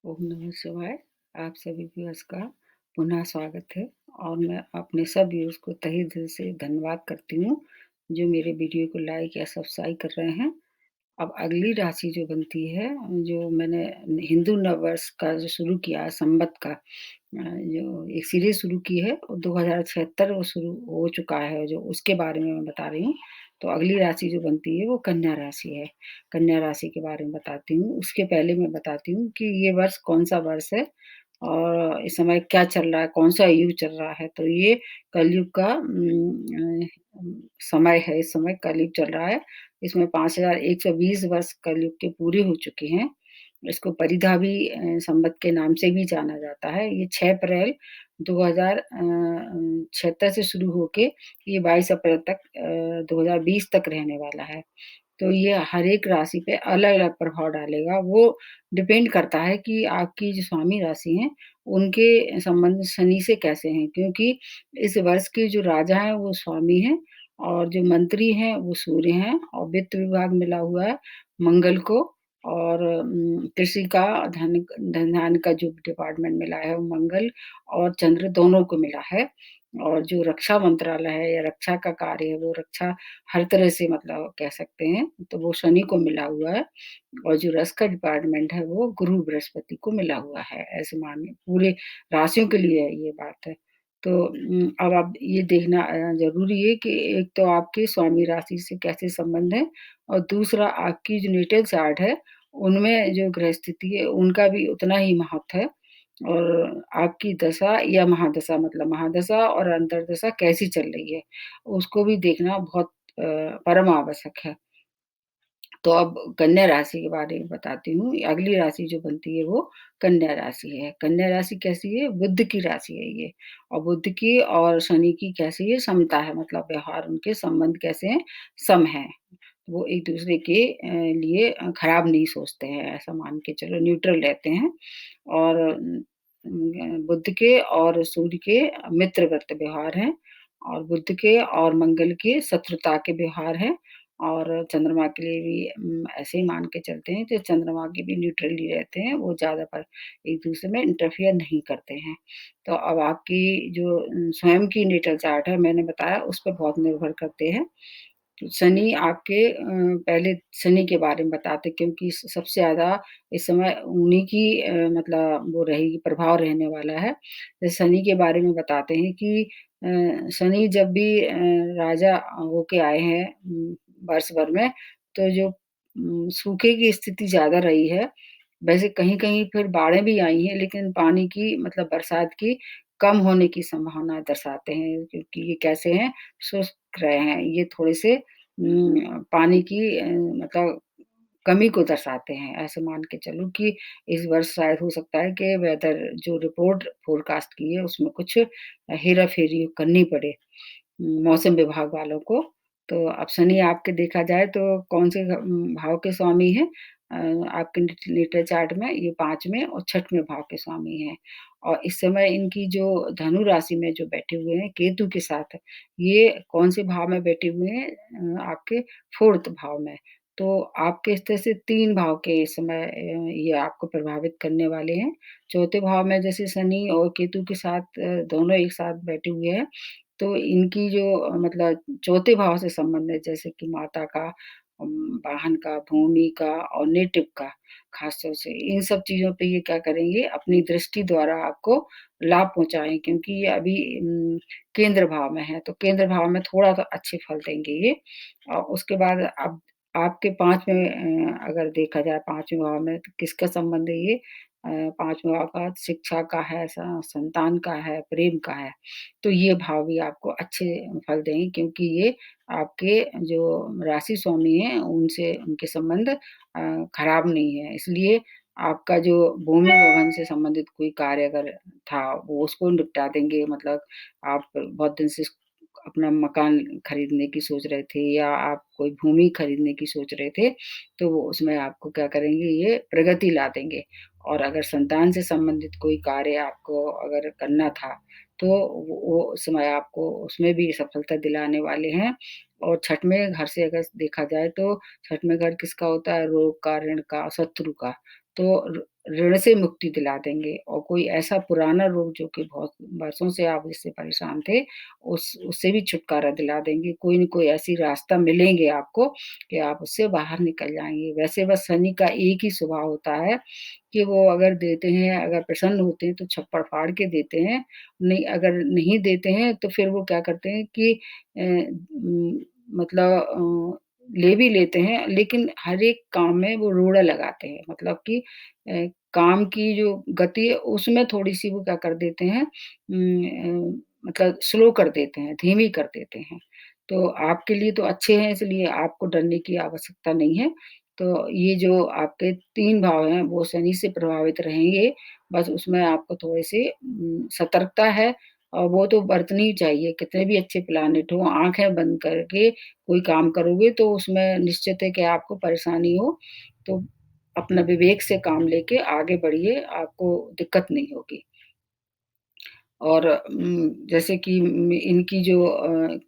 ओम नमः शिवाय। आप सभी व्यूअर्स का पुनः स्वागत है और मैं अपने सब व्यूअर्स को तहे दिल से धन्यवाद करती हूँ, जो मेरे वीडियो को लाइक या सब्सक्राइब कर रहे हैं। अब अगली राशि जो बनती है, जो मैंने हिंदू नववर्ष का जो शुरू किया है संवत का जो एक सीरीज़ शुरू की है और 2076 वो शुरू हो चुका है, जो उसके बारे में मैं बता रही हूँ। तो अगली राशि जो बनती है वो कन्या राशि है। कन्या राशि के बारे में बताती हूँ। उसके पहले मैं बताती हूँ कि ये वर्ष कौन-सा वर्ष है और इस समय क्या चल रहा है, कौन-सा युग चल रहा है। तो ये कलयुग का समय है, इस समय कलयुग चल रहा है। इसमें 5120 वर्ष कलयुग के पूरे हो चुके हैं। इसको परिधावी संवत के नाम से भी जाना जाता है। ये 6 अप्रैल 2076 से शुरू होके ये 22 अप्रैल तक 2020 तक रहने वाला है। तो ये हर एक राशि पे अलग-अलग प्रभाव डालेगा। वो डिपेंड करता है कि आपकी जो स्वामी राशि हैं, उनके संबंध शनि से कैसे हैं, क्योंकि इस वर्ष के जो राजा हैं वो स्वामी हैं और जो मंत्री हैं वो सूर्य हैं और वित्त विभाग मिला हुआ है मंगल को और कृषि का धन का जो डिपार्टमेंट मिला है वो मंगल और चंद्र दोनों को मिला है। और जो रक्षा मंत्रालय है या रक्षा का कार्य है वो रक्षा हर तरह से मतलब कह सकते हैं, तो वो शनि को मिला हुआ है और जो रस का डिपार्टमेंट है वो गुरु बृहस्पति को मिला हुआ है, ऐसे मानिए पूरे राशियों के लिए ये बात है। तो अब आप ये देखना ज़रूरी है कि एक तो आपके स्वामी राशि से कैसे संबंध है और दूसरा आपकी जो नेटल चार्ट है, उनमें जो ग्रह स्थिति है उनका भी उतना ही महत्व है और आपकी दशा या महादशा मतलब महादशा और अंतर्दशा कैसी चल रही है, उसको भी देखना बहुत परम आवश्यक है। तो अब कन्या राशि के बारे में बताती हूँ। अगली राशि जो बनती है वो कन्या राशि है। कन्या राशि कैसी है? बुध की राशि है ये और बुध की और शनि की कैसी है? समता है, मतलब व्यवहार उनके संबंध कैसे हैं? सम हैं। वो एक-दूसरे के लिए खराब नहीं सोचते हैं, ऐसा मान के चलो न्यूट्रल रहते हैं और बुध के और सूर्य के मित्रवत व्यवहार हैं और बुध के और मंगल के शत्रुता के व्यवहार हैं और चंद्रमा के लिए भी ऐसे ही मान के चलते हैं कि चंद्रमा के भी न्यूट्रली रहते हैं, वो ज़्यादा पर एक-दूसरे में इंटरफियर नहीं करते हैं। तो अब आपकी जो स्वयं की नेटल चार्ट है, मैंने बताया उस पे बहुत निर्भर करते हैं। तो शनि आपके पहले शनि के बारे में बताते क्योंकि स सबसे ज़्यादा इस समय उन्हीं की मतलब वो रहेगी प्रभाव रहने वाला है। तो शनि के बारे में बताते हैं कि शनि जब भी राजा होके आए हैं वर्ष भर में, तो जो सूखे की स्थिति ज़्यादा रही है। वैसे कहीं-कहीं फिर बाढ़ें भी आई हैं, लेकिन पानी की मतलब बरसात की कम होने की संभावना दर्शाते हैं क्योंकि ये कैसे हैं, शुष्क रहे हैं। ये थोड़े से पानी की मतलब कमी को दर्शाते हैं। ऐसे मान के चलो कि इस वर्ष शायद हो सकता है कि वेदर जो रिपोर्ट फ़ोरकास्ट की है, उसमें कुछ हेरा-फेरी करनी पड़े मौसम विभाग वालों को। तो अब शनि आपके देखा जाए तो कौन से भाव के स्वामी हैं? अ, आपके नेटल चार्ट में ये 5वें और 6वें भाव के स्वामी हैं और इस समय इनकी जो धनु राशि में जो बैठे हुए हैं केतु के साथ, ये कौन से भाव में बैठे हुए हैं? आपके 4th भाव में। तो आपके इस तरह से 3 भाव के इस समय ये आपको प्रभावित करने वाले हैं। 4थे भाव में जैसे शनि और केतु के साथ दोनों एक साथ बैठे हुए हैं, तो इनकी जो मतलब चौथे भाव से संबंध है जैसे कि माता का, वाहन का, भूमि का और नेटिव का, खास तौर से इन सब चीज़ों पे ये क्या करेंगे अपनी दृष्टि द्वारा आपको लाभ पहुँचाएँ क्योंकि ये अभी केंद्र भाव में है, तो केंद्र भाव में थोड़ा तो अच्छे फल देंगे ये। और उसके बाद अब आपके 5वें अगर देखा जाए 5वें भाव में तो किसका संबंध है ये? 5वें भाव का शिक्षा का है, संतान का है, प्रेम का है। तो ये भाव भी आपको अच्छे फल देंगे क्योंकि ये आपके जो राशि स्वामी हैं, उनसे उनके संबंध खराब नहीं है। इसलिए आपका जो भूमि भवन से संबंधित कोई कार्य अगर था, वो उसको निपटा देंगे मतलब आप बहुत दिन से अपना मकान खरीदने की सोच रहे थे या आप कोई भूमि खरीदने की सोच रहे थे, तो वो उसमें आपको क्या करेंगे ये प्रगति ला देंगे। और अगर संतान से संबंधित कोई कार्य आपको अगर करना था, तो वो समय आपको उसमें भी सफलता दिलाने वाले हैं। और छठवें घर से अगर देखा जाए तो छठवें घर किसका होता है? रोग का, ऋण का, शत्रु का। तो ऋण से मुक्ति दिला देंगे और कोई ऐसा पुराना रोग जो कि बहुत वर्षों से आप इससे परेशान थे, उससे भी छुटकारा दिला देंगे। कोई न कोई ऐसी रास्ता मिलेंगे आपको कि आप उससे बाहर निकल जाएँगे। वैसे बस शनि का एक ही स्वभाव होता है कि वो अगर देते हैं, अगर प्रसन्न होते हैं तो छप्पड़ फाड़ के देते हैं, नहीं अगर नहीं देते हैं तो फिर वो क्या करते हैं कि मतलब ले भी लेते हैं लेकिन हर एक काम में वो रोड़ा लगाते हैं। मतलब कि काम की जो गति है उसमें थोड़ी-सी वो क्या कर देते हैं मतलब स्लो कर देते हैं, धीमी कर देते हैं। तो आपके लिए तो अच्छे हैं इसलिए आपको डरने की आवश्यकता नहीं है। तो ये जो आपके 3 भाव हैं वो शनि से प्रभावित रहेंगे, बस उसमें आपको थोड़ी-सी सतर्कता है और वो तो बरतनी ही चाहिए, कितने भी अच्छे प्लैनेट हों, आँखें बंद करके कोई काम करोगे तो उसमें निश्चित है कि आपको परेशानी हो, तो अपना विवेक से काम लेके आगे बढ़िए, आपको दिक्कत नहीं होगी। और जैसे कि इनकी जो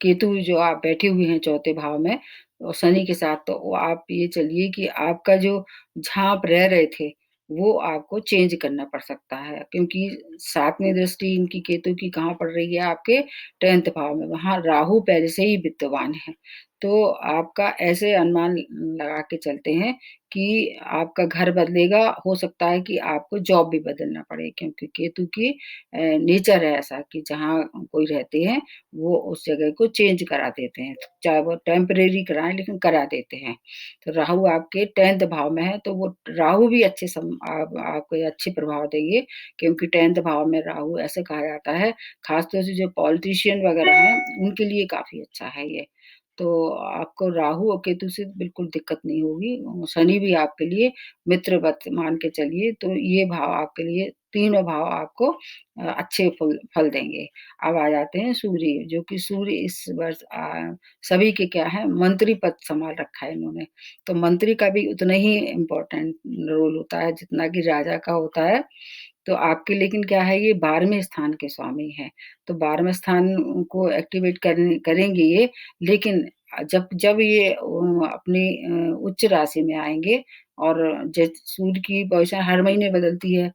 केतु जो आप बैठे हुए हैं चौथे भाव में और शनि के साथ, तो वो आप ये चलिए कि आपका जो जहाँ आप रह रहे थे, वो आपको चेंज करना पड़ सकता है क्योंकि 7वीं दृष्टि इनकी केतु की कहाँ पड़ रही है आपके 10th भाव में, वहाँ राहु पहले से ही वित्तवान है। तो आपका ऐसे अनुमान लगा के चलते हैं कि आपका घर बदलेगा, हो सकता है कि आपको जॉब भी बदलना पड़े क्योंकि केतु की नेचर है ऐसा कि जहाँ कोई रहते हैं, वो उस जगह को चेंज करा देते हैं, चाहे वो टेम्परेरी कराएँ लेकिन करा देते हैं। तो राहु आपके 10th भाव में है, तो वो राहु भी अच्छे आप आपको ये अच्छे प्रभाव देंगे क्योंकि 10th भाव में राहु ऐसे कहा जाता है, खासतौर से जो पॉलिटिशियन वगैरह हैं, उनके लिए काफ़ी अच्छा है ये। तो आपको राहु और केतु से बिल्कुल दिक्कत नहीं होगी। शनि भी आपके लिए मित्रवत मान के चलिए, तो ये भाव आपके लिए तीनों भाव आपको अच्छे फल फल देंगे। अब आ जाते हैं सूर्य, जो कि सूर्य इस वर्ष सभी के क्या है मंत्री पद सँभाल रखा है इन्होंने। तो मंत्री का भी उतना ही इम्पोर्टेंट रोल होता है जितना कि राजा का होता है। तो आपके लेकिन क्या है ये 12वें स्थान के स्वामी हैं। तो 12वें स्थान को एक्टिवेट करेंगे ये, लेकिन जब जब ये अपनी उच्च राशि में आएँगे और सूर्य की पोज़ीशन हर महीने बदलती है।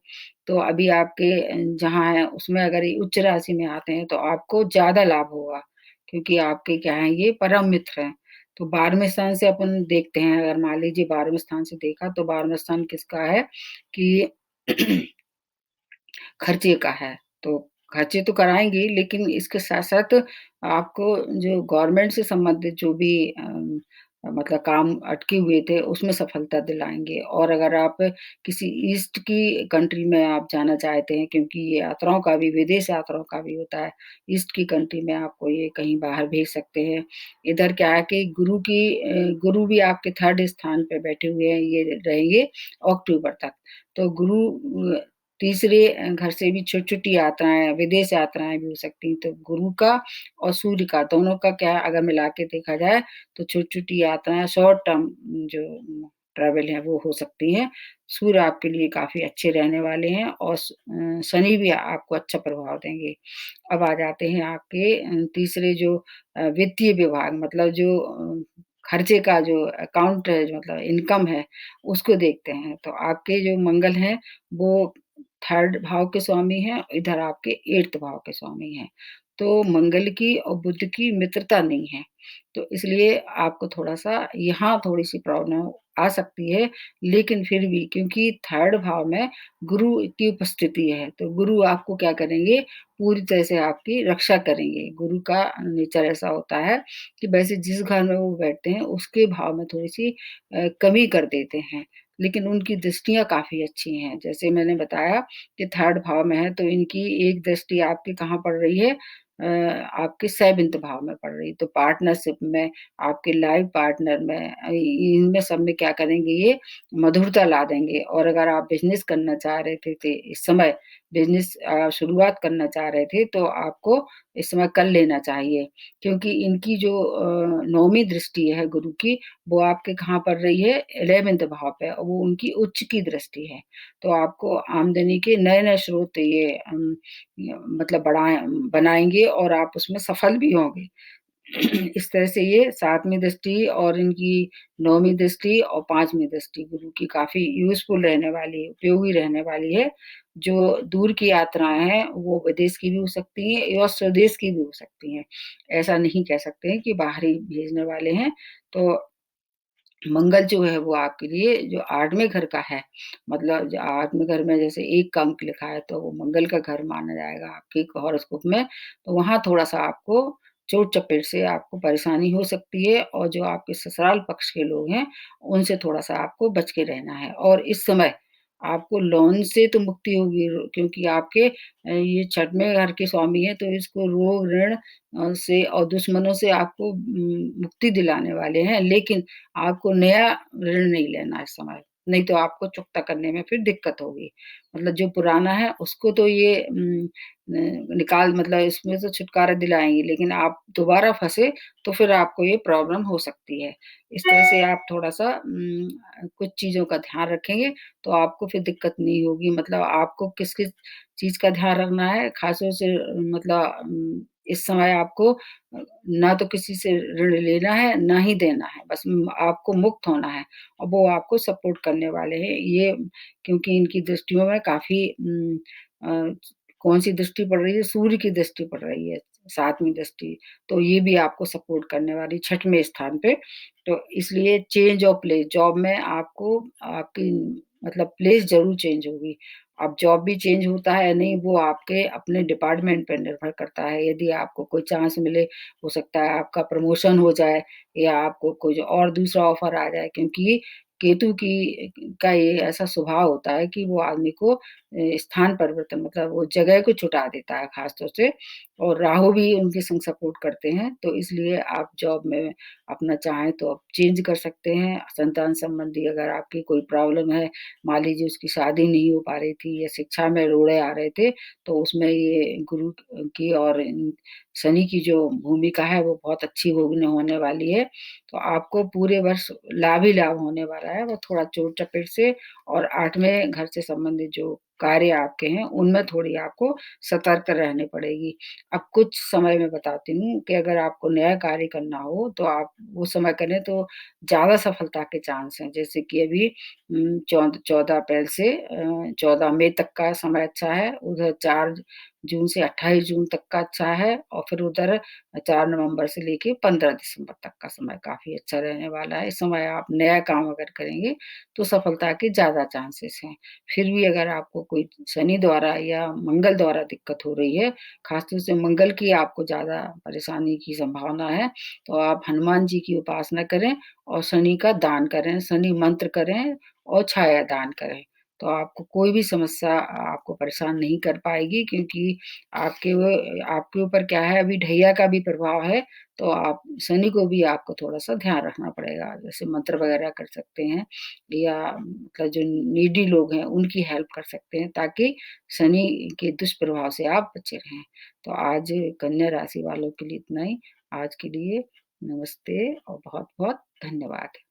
तो अभी आपके जहाँ है उसमें अगर ये उच्च राशि में आते हैं तो आपको ज़्यादा लाभ होगा, क्योंकि आपके क्या हैं ये परम मित्र हैं। तो 12वें स्थान से अपन देखते हैं, अगर मान लीजिए 12वें स्थान से देखा तो 12वाँ स्थान किसका है कि खर्चे का है। तो खर्चे तो कराएँगे लेकिन इसके साथ-साथ आपको जो गवर्नमेंट से संबंधित जो भी मतलब काम अटके हुए थे उसमें सफलता दिलाएँगे और अगर आप किसी ईस्ट की कंट्री में आप जाना चाहते हैं क्योंकि ये यात्राओं का भी विदेश यात्राओं का भी होता है। ईस्ट की कंट्री में आपको ये कहीं बाहर भेज सकते हैं। इधर क्या है कि गुरु भी आपके 3rd स्थान पे बैठे हुए हैं, ये रहेंगे अक्टूबर तक। तो गुरु तीसरे घर से भी छोटी-छोटी यात्राएँ, विदेश यात्राएँ भी हो सकती हैं। तो गुरु का और सूर्य का दोनों का क्या अगर मिला के देखा जाए तो छोटी-छोटी यात्राएँ शॉर्ट टर्म जो ट्रैवल है वो हो सकती हैं। सूर्य आपके लिए काफ़ी अच्छे रहने वाले हैं और शनि भी आपको अच्छा प्रभाव देंगे। अब आ जाते हैं आपके तीसरे जो वित्तीय विभाग मतलब जो खर्चे का जो अकाउंट है जो मतलब इनकम है, उसको देखते हैं। तो आपके जो मंगल हैं वो 3rd भाव के स्वामी हैं, इधर आपके 8th भाव के स्वामी हैं। तो मंगल की और बुध की मित्रता नहीं है, तो इसलिए आपको थोड़ा-सा यहाँ थोड़ी-सी प्रॉब्लम आ सकती है, लेकिन फिर भी क्योंकि 3rd भाव में गुरु की उपस्थिति है, तो गुरु आपको क्या करेंगे, पूरी तरह से आपकी रक्षा करेंगे। गुरु का नेचर ऐसा होता है कि वैसे जिस घर में वो बैठते हैं, उसके भाव में थोड़ी-सी कमी कर देते हैं। लेकिन उनकी दृष्टियाँ काफ़ी अच्छी हैं। जैसे मैंने बताया कि 3rd भाव में है, तो इनकी एक दृष्टि आपकी कहाँ पड़ रही है आपके 7th भाव में पड़ रही है। तो पार्टनरशिप में, आपके लाइफ़ पार्टनर में इनमें सब में क्या करेंगे ये मधुरता ला देंगे और अगर आप बिज़नेस करना चाह रहे थे इस समय बिज़नेस शुरुआत करना चाह रहे थे, तो आपको इस समय कर लेना चाहिए। क्योंकि इनकी जो 9वीं दृष्टि है गुरु की, वो आपके कहाँ पड़ रही है 11th भाव पे और वो उनकी उच्च की दृष्टि है। तो आपको आमदनी के नए-नए स्रोत ये मतलब बनाएँगे और आप उसमें सफल भी होंगे। इस तरह से ये 7वीं दृष्टि और इनकी 9वीं दृष्टि और 5वीं दृष्टि गुरु की काफ़ी यूज़फुल रहने वाली है, उपयोगी रहने वाली है। जो दूर की यात्राएँ हैं, वो विदेश की भी हो सकती हैं या स्वदेश की भी हो सकती हैं। ऐसा नहीं कह सकते हैं कि बाहर ही भेजने वाले हैं। तो मंगल जो है वो आपके लिए जो 8वें घर का है, मतलब जो 8वें घर में जैसे 1 का अंक लिखा है तो वो मंगल का घर माना जाएगा आपके हॉरोस्कोप में। तो वहाँ थोड़ा-सा आपको चोट-चपेट से आपको परेशानी हो सकती है और जो आपके ससुराल पक्ष के लोग हैं, उनसे थोड़ा-सा आपको बच के रहना है। और इस समय आपको लोन से तो मुक्ति होगी क्योंकि आपके ये 6वें घर के स्वामी हैं, तो इसको रोग, ऋण से और दुश्मनों से आपको मुक्ति दिलाने वाले हैं। लेकिन आपको नया ऋण नहीं लेना है इस समय, नहीं तो आपको चुकता करने में फिर दिक्कत होगी। मतलब जो पुराना है उसको तो ये निकाल मतलब इसमें से छुटकारा दिलाएँगे, लेकिन आप दोबारा फँसे तो फिर आपको ये प्रॉब्लम हो सकती है। इस तरह से आप थोड़ा-सा कुछ चीज़ों का ध्यान रखेंगे तो आपको फिर दिक्कत नहीं होगी। मतलब आपको किस-किस चीज़ का ध्यान रखना है, ख़ास तौर से मतलब इस समय आपको ना तो किसी से ऋण लेना है, ना ही देना है। बस आपको मुक्त होना है और वो आपको सपोर्ट करने वाले हैं। ये क्योंकि इनकी दृष्टियों में काफ़ी अ, कौन-सी दृष्टि पड़ रही है? सूर्य की दृष्टि पड़ रही है, 7वीं दृष्टि। तो ये भी आपको सपोर्ट करने वाली 6वें स्थान पे। तो इसलिए चेंज ऑफ प्लेस जॉब में आपको आपकी मतलब प्लेस ज़रूर चेंज होगी। अब जॉब भी चेंज होता है या नहीं वो आपके अपने डिपार्टमेंट पे निर्भर करता है। यदि आपको कोई चांस मिले, हो सकता है आपका प्रमोशन हो जाए या आपको कुछ और दूसरा ऑफ़र आ जाए क्योंकि केतु की का ये ऐसा स्वभाव होता है कि वो आदमी को स्थान परिवर्तन मतलब वो जगह को छुटा देता है ख़ास तौर से और राहु भी उनके संग सपोर्ट करते हैं। तो इसलिए आप जॉब में अपना चाहें तो आप चेंज कर सकते हैं। संतान संबंधी अगर आपकी कोई प्रॉब्लम है, मान लीजिए उसकी शादी नहीं हो पा रही थी या शिक्षा में रोड़े आ रहे थे, तो उसमें ये गुरु की और शनि की जो भूमिका है वो बहुत अच्छी होने होने वाली है। तो आपको पूरे वर्ष लाभ ही लाभ होने वाला है। वो थोड़ा चोट-चपेट से और 8वें घर से संबंधित जो कार्य आपके हैं, उनमें थोड़ी आपको सतर्क रहनी पड़ेगी। अब कुछ समय मैं बताती हूँ कि अगर आपको नया कार्य करना हो, तो आप वो समय करें तो ज़्यादा सफलता के चांस हैं। जैसे कि अभी 14 अप्रैल से 14 मई तक का समय अच्छा है, उधर 4 जून से 28 जून तक का अच्छा है और फिर उधर 4 नवंबर से लेके 15 दिसंबर तक का समय काफ़ी अच्छा रहने वाला है। इस समय आप नया काम अगर करेंगे, तो सफलता के ज़्यादा चांसेस हैं। फिर भी अगर आपको कोई शनि द्वारा या मंगल द्वारा दिक्कत हो रही है, खासतौर से मंगल की आपको ज़्यादा परेशानी की संभावना है, तो आप हनुमान जी की उपासना करें और शनि का दान करें, शनि मंत्र करें और छाया दान करें। तो आपको कोई भी समस्या आपको परेशान नहीं कर पाएगी क्योंकि आपके ऊपर क्या है अभी ढैया का भी प्रभाव है, तो आप शनि को भी आपको थोड़ा-सा ध्यान रखना पड़ेगा। जैसे मंत्र वगैरह कर सकते हैं या मतलब जो नीडी लोग हैं उनकी हेल्प कर सकते हैं ताकि शनि के दुष्प्रभाव से आप बचे रहें। तो आज कन्या राशि वालों के लिए इतना ही। आज के लिए नमस्ते और बहुत-बहुत धन्यवाद।